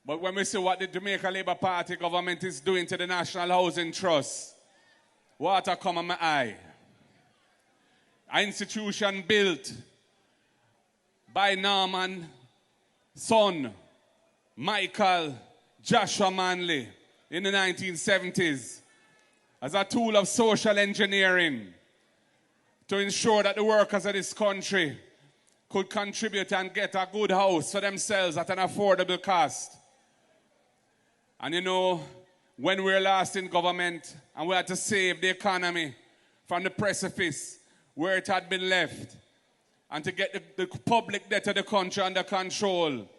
But when we see what the Jamaica Labour Party government is doing to the National Housing Trust, water come on my eye. An institution built by Norman's son, Michael Joshua Manley, in the 1970s as a tool of social engineering to ensure that the workers of this country could contribute and get a good house for themselves at an affordable cost. And you know, when we were last in government and we had to save the economy from the precipice where it had been left and to get the public debt of the country under control,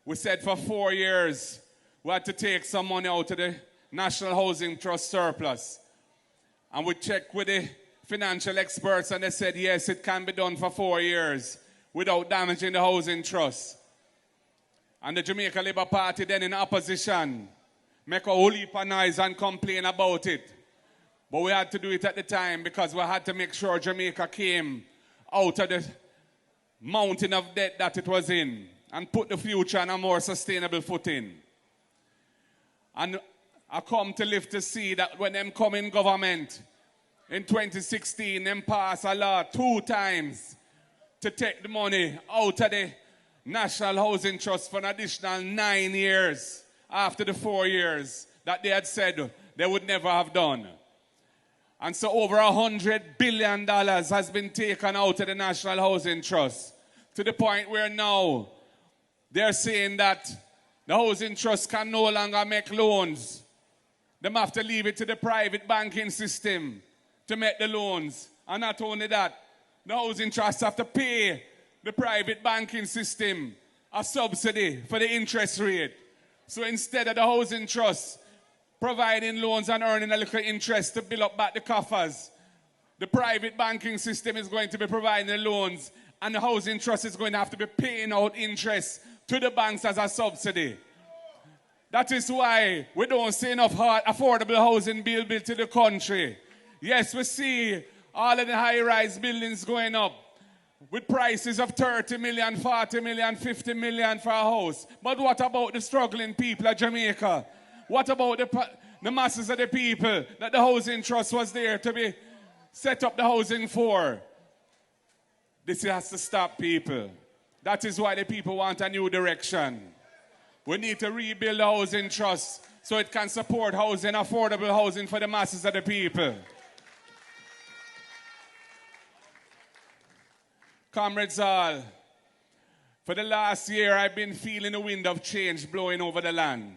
we said for 4 years we had to take some money out of the National Housing Trust surplus. And we checked with the financial experts and they said, yes, it can be done for 4 years without damaging the housing trust. And the Jamaica Labour Party then in opposition make a whole heap of noise and complain about it. But we had to do it at the time because we had to make sure Jamaica came out of the mountain of debt that it was in and put the future on a more sustainable footing. And I come to live to see that when them come in government in 2016, them pass a law 2 times to take the money out of the National Housing Trust for an additional 9 years after the 4 years that they had said they would never have done. And so over $100 billion has been taken out of the National Housing Trust to the point where now they're saying that the Housing Trust can no longer make loans. They have to leave it to the private banking system to make the loans. And not only that, the Housing Trust have to pay the private banking system a subsidy for the interest rate. So instead of the Housing Trust providing loans and earning a little interest to build up back the coffers, the private banking system is going to be providing the loans and the Housing Trust is going to have to be paying out interest to the banks as a subsidy. That is why we don't see enough affordable housing being built in the country. Yes, we see all of the high-rise buildings going up with prices of 30 million, 40 million, 50 million for a house. But what about the struggling people of Jamaica? What about the masses of the people that the Housing Trust was there to be set up the housing for? This has to stop, people. That is why the people want a new direction. We need to rebuild the Housing Trust so it can support housing, affordable housing for the masses of the people. Comrades all, for the last year I've been feeling the wind of change blowing over the land.